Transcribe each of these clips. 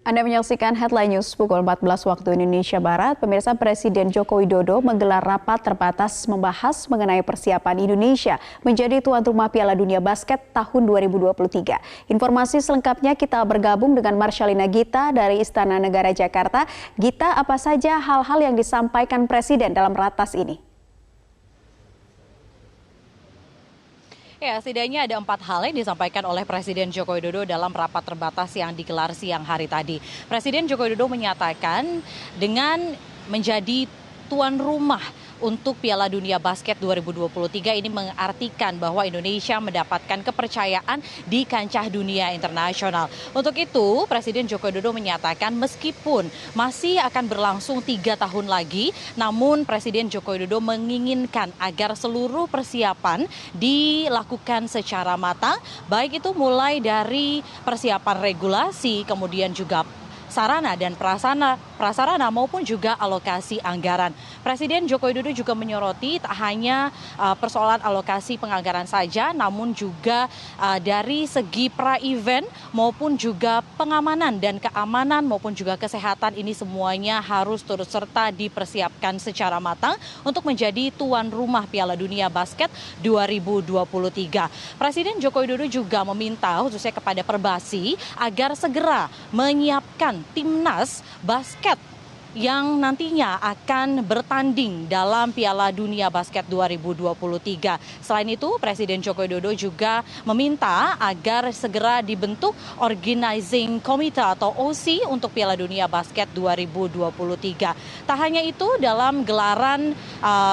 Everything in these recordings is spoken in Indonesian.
Anda menyaksikan Headline News pukul 14 waktu Indonesia Barat. Pemirsa, Presiden Joko Widodo menggelar rapat terbatas membahas mengenai persiapan Indonesia menjadi tuan rumah Piala Dunia Basket tahun 2023. Informasi selengkapnya kita bergabung dengan Marshalina Gita dari Istana Negara Jakarta. Gita, apa saja hal-hal yang disampaikan Presiden dalam ratas ini? Ya, setidaknya ada 4 hal yang disampaikan oleh Presiden Joko Widodo dalam rapat terbatas yang digelar siang hari tadi. Presiden Joko Widodo menyatakan dengan menjadi tuan rumah untuk Piala Dunia Basket 2023 ini mengartikan bahwa Indonesia mendapatkan kepercayaan di kancah dunia internasional. Untuk itu, Presiden Joko Widodo menyatakan meskipun masih akan berlangsung 3 tahun lagi, namun Presiden Joko Widodo menginginkan agar seluruh persiapan dilakukan secara matang, baik itu mulai dari persiapan regulasi, kemudian juga sarana dan prasarana maupun juga alokasi anggaran. Presiden Joko Widodo juga menyoroti tak hanya persoalan alokasi penganggaran saja, namun juga dari segi pra-event maupun juga pengamanan dan keamanan maupun juga kesehatan ini semuanya harus turut serta dipersiapkan secara matang untuk menjadi tuan rumah Piala Dunia Basket 2023. Presiden Joko Widodo juga meminta khususnya kepada Perbasi agar segera menyiapkan timnas basket yang nantinya akan bertanding dalam Piala Dunia Basket 2023. Selain itu, Presiden Joko Widodo juga meminta agar segera dibentuk Organizing Committee atau OC untuk Piala Dunia Basket 2023. Tak hanya itu, dalam gelaran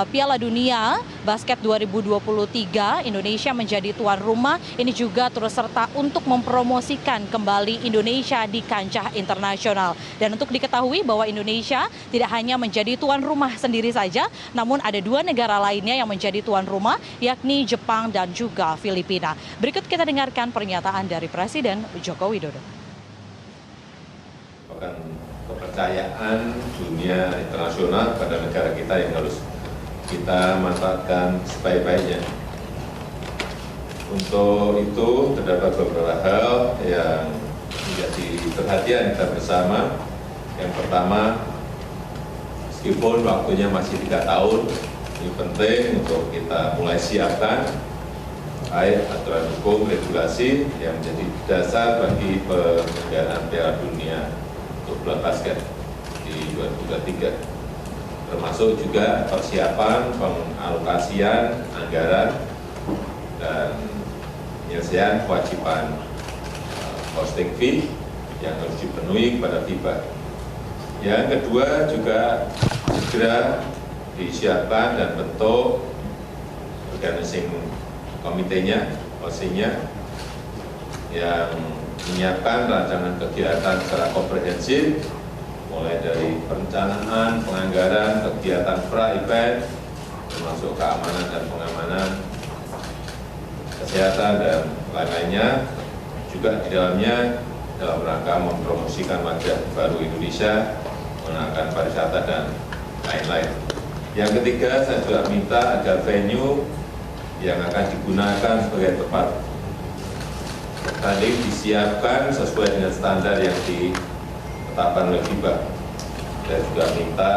Piala Dunia Basket 2023, Indonesia menjadi tuan rumah. Ini juga turut serta untuk mempromosikan kembali Indonesia di kancah internasional. Dan untuk diketahui bahwa Indonesia tidak hanya menjadi tuan rumah sendiri saja, namun ada 2 negara lainnya yang menjadi tuan rumah, yakni Jepang dan juga Filipina. Berikut kita dengarkan pernyataan dari Presiden Joko Widodo. Kepercayaan dunia internasional pada negara kita yang harus kita manfaatkan sebaik-baiknya. Untuk itu terdapat beberapa hal yang menjadi perhatian kita bersama. Yang pertama, meskipun waktunya masih 3 tahun, ini penting untuk kita mulai siapkan baik aturan hukum, regulasi yang menjadi dasar bagi penyelenggaraan Piala Dunia untuk bola basket di 2023. Termasuk juga persiapan pengalokasian anggaran dan penyelesaian kewajiban hosting fee yang harus dipenuhi kepada FIBA. Yang kedua juga segera disiapkan dan bentuk organizing komitenya, OC-nya, yang menyiapkan rancangan kegiatan secara komprehensif, mulai dari perencanaan, penganggaran, kegiatan pra-event, termasuk keamanan dan pengamanan, kesehatan dan lain-lainnya, juga di dalamnya dalam rangka mempromosikan wajah baru Indonesia, mengenalkan pariwisata dan lain-lain. Yang ketiga, saya juga minta agar venue yang akan digunakan sebagai tempat bertanding disiapkan sesuai dengan standar yang ditetapkan oleh FIBA. Saya juga minta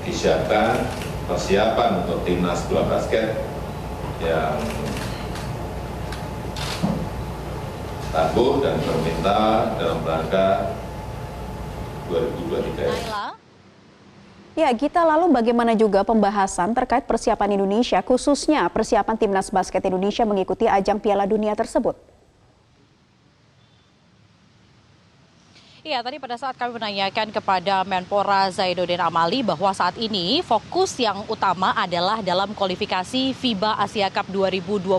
disiapkan persiapan untuk timnas bola basket yang tangguh dan bermental dalam rangka 2023. Ya, Gita, lalu bagaimana juga pembahasan terkait persiapan Indonesia, khususnya persiapan timnas basket Indonesia mengikuti ajang Piala Dunia tersebut? Iya, tadi pada saat kami menanyakan kepada Menpora Zainuddin Amali bahwa saat ini fokus yang utama adalah dalam kualifikasi FIBA Asia Cup 2021.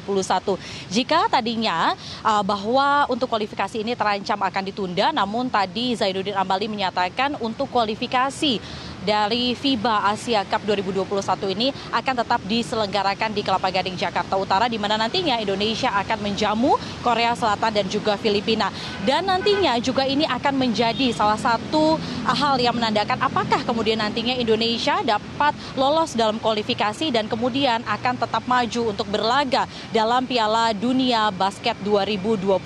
Jika tadinya bahwa untuk kualifikasi ini terancam akan ditunda, namun tadi Zainuddin Amali menyatakan untuk kualifikasi dari FIBA Asia Cup 2021 ini akan tetap diselenggarakan di Kelapa Gading, Jakarta Utara, di mana nantinya Indonesia akan menjamu Korea Selatan dan juga Filipina. Dan nantinya juga ini akan menjadi salah satu hal yang menandakan apakah kemudian nantinya Indonesia dapat lolos dalam kualifikasi dan kemudian akan tetap maju untuk berlaga dalam Piala Dunia Basket 2023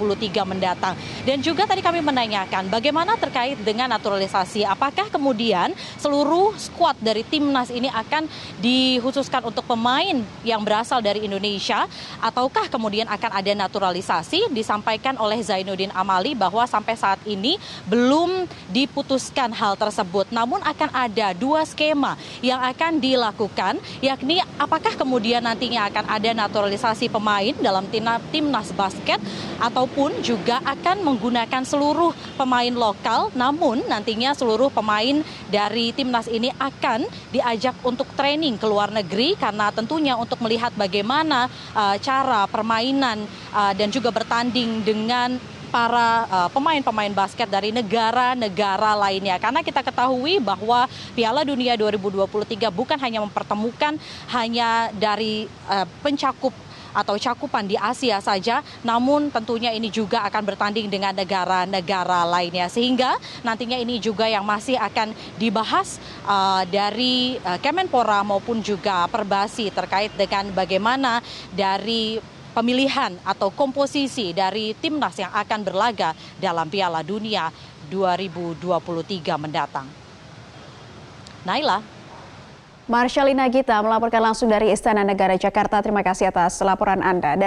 mendatang. Dan juga tadi kami menanyakan bagaimana terkait dengan naturalisasi. Apakah kemudian seluruh skuad dari timnas ini akan dikhususkan untuk pemain yang berasal dari Indonesia ataukah kemudian akan ada naturalisasi? Disampaikan oleh Zainuddin Amali bahwa sampai saat ini belum diputuskan hal tersebut. Namun akan ada dua skema yang akan dilakukan, yakni apakah kemudian nantinya akan ada naturalisasi pemain dalam timnas basket ataupun juga akan menggunakan seluruh pemain lokal, namun nantinya seluruh pemain dari timnas ini akan diajak untuk training ke luar negeri karena tentunya untuk melihat bagaimana cara permainan dan juga bertanding dengan para pemain-pemain basket dari negara-negara lainnya. Karena kita ketahui bahwa Piala Dunia 2023 bukan hanya mempertemukan hanya dari pencakup atau cakupan di Asia saja, namun tentunya ini juga akan bertanding dengan negara-negara lainnya. Sehingga nantinya ini juga yang masih akan dibahas dari Kemenpora maupun juga Perbasi terkait dengan bagaimana dari pemilihan atau komposisi dari timnas yang akan berlaga dalam Piala Dunia 2023 mendatang. Naila. Marshalina Gita melaporkan langsung dari Istana Negara Jakarta. Terima kasih atas laporan Anda.